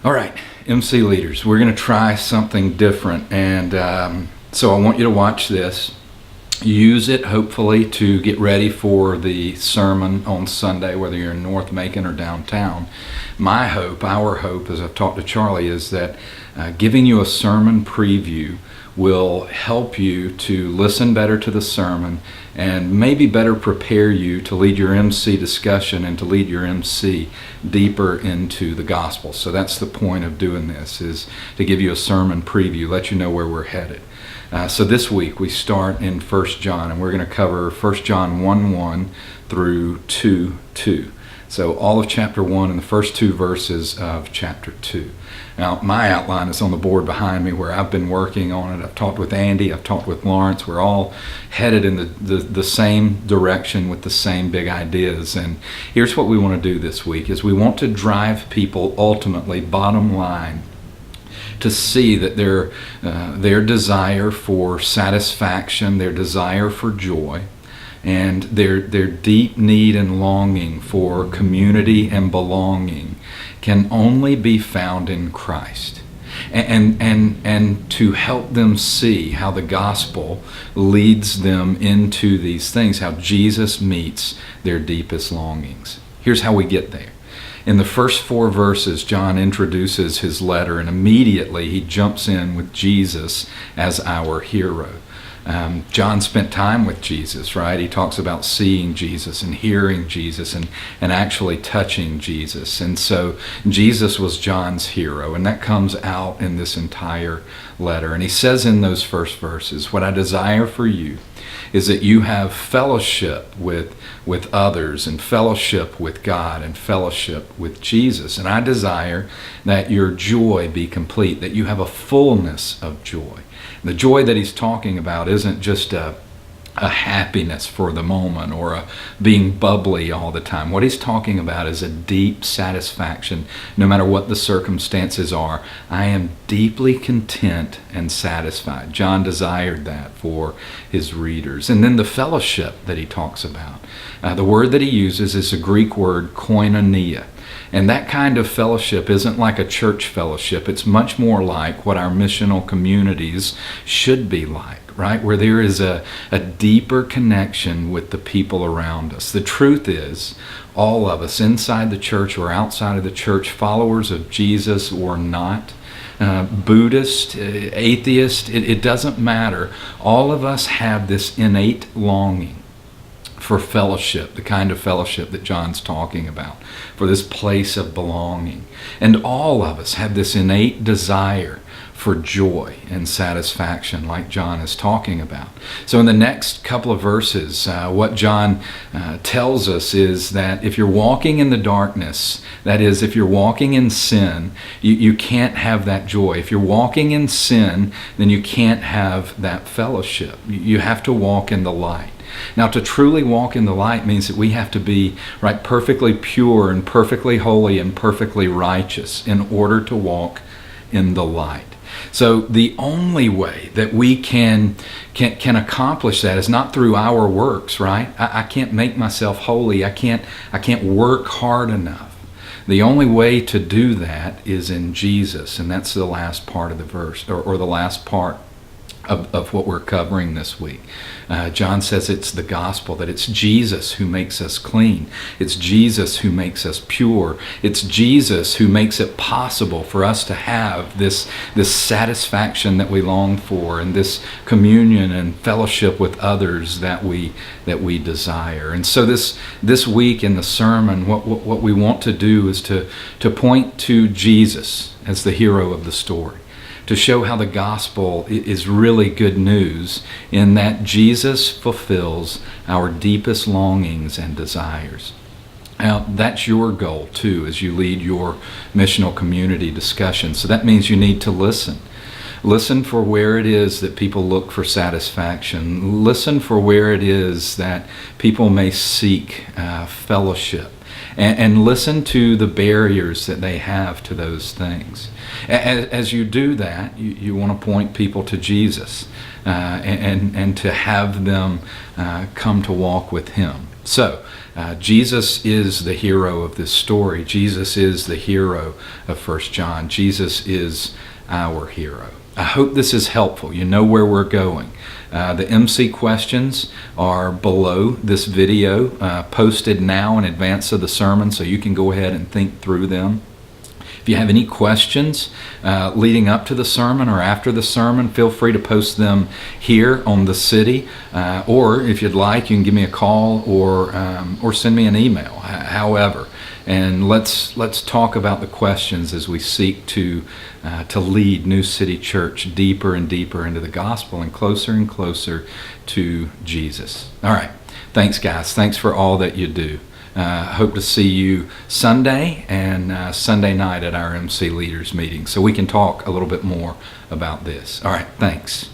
All right, MC leaders, we're going to try something different, and so I want you to watch this. Use it, hopefully, to get ready for the sermon on Sunday, whether you're in North Macon or downtown. My hope, our hope, as I've talked to Charlie, is that giving you a sermon preview will help you to listen better to the sermon and maybe better prepare you to lead your MC discussion and to lead your MC deeper into the gospel. So that's the point of doing this, is to give you a sermon preview, let you know where we're headed. So this week we start in 1 John, and we're going to cover 1 John 1:1 through 2:2. So all of chapter 1 and the first 2 verses of chapter 2. Now, my outline is on the board behind me where I've been working on it. I've talked with Andy, I've talked with Lawrence. We're all headed in the same direction with the same big ideas. And here's what we want to do this week, is we want to drive people ultimately, bottom line, to see that their desire for satisfaction, their desire for joy, and their deep need and longing for community and belonging can only be found in Christ. And to help them see how the gospel leads them into these things, how Jesus meets their deepest longings. Here's how we get there. In the first 4 verses, John introduces his letter, and immediately he jumps in with Jesus as our hero. John spent time with Jesus, right? He talks about seeing Jesus and hearing Jesus and actually touching Jesus. And so Jesus was John's hero, and that comes out in this entire letter. And he says in those first verses, "What I desire for you is that you have fellowship with others and fellowship with God and fellowship with Jesus. And I desire that your joy be complete, that you have a fullness of joy." The joy that he's talking about isn't just a happiness for the moment or a being bubbly all the time. What he's talking about is a deep satisfaction, no matter what the circumstances are. I am deeply content and satisfied. John desired that for his readers. And then the fellowship that he talks about. The word that he uses is a Greek word, koinonia. And that kind of fellowship isn't like a church fellowship. It's much more like what our missional communities should be like, right? Where there is a deeper connection with the people around us. The truth is, all of us, inside the church or outside of the church, followers of Jesus or not, Buddhist, atheist, it doesn't matter. All of us have this innate longing for fellowship, the kind of fellowship that John's talking about, for this place of belonging. And all of us have this innate desire for joy and satisfaction, like John is talking about. So in the next couple of verses, what John tells us is that if you're walking in the darkness, that is, if you're walking in sin, you can't have that joy. If you're walking in sin, then you can't have that fellowship. You have to walk in the light. Now, to truly walk in the light means that we have to be perfectly pure and perfectly holy and perfectly righteous in order to walk in the light. So the only way that we can accomplish that is not through our works, right? I can't make myself holy. I can't work hard enough. The only way to do that is in Jesus, and that's the last part of the verse, or the last part of what we're covering this week. John says it's the gospel, that it's Jesus who makes us clean. It's Jesus who makes us pure. It's Jesus who makes it possible for us to have this satisfaction that we long for, and this communion and fellowship with others that we desire. And so this week in the sermon, what we want to do is to point to Jesus as the hero of the story, to show how the gospel is really good news in that Jesus fulfills our deepest longings and desires. Now, that's your goal too as you lead your missional community discussion. So that means you need to listen. Listen for where it is that people look for satisfaction. Listen for where it is that people may seek fellowship. and listen to the barriers that they have to those things. As you do that, you want to point people to Jesus and to have them come to walk with Him. So, Jesus is the hero of this story. Jesus is the hero of 1 John. Jesus is our hero. I hope this is helpful. You know where we're going. The MC questions are below this video, posted now in advance of the sermon, so you can go ahead and think through them. If you have any questions leading up to the sermon or after the sermon, feel free to post them here on The City, or if you'd like, you can give me a call or send me an email. However, and let's talk about the questions as we seek to lead New City Church deeper and deeper into the gospel and closer to Jesus. All right, thanks, guys. Thanks for all that you do. Hope to see you Sunday and Sunday night at our MC Leaders meeting so we can talk a little bit more about this. All right, thanks.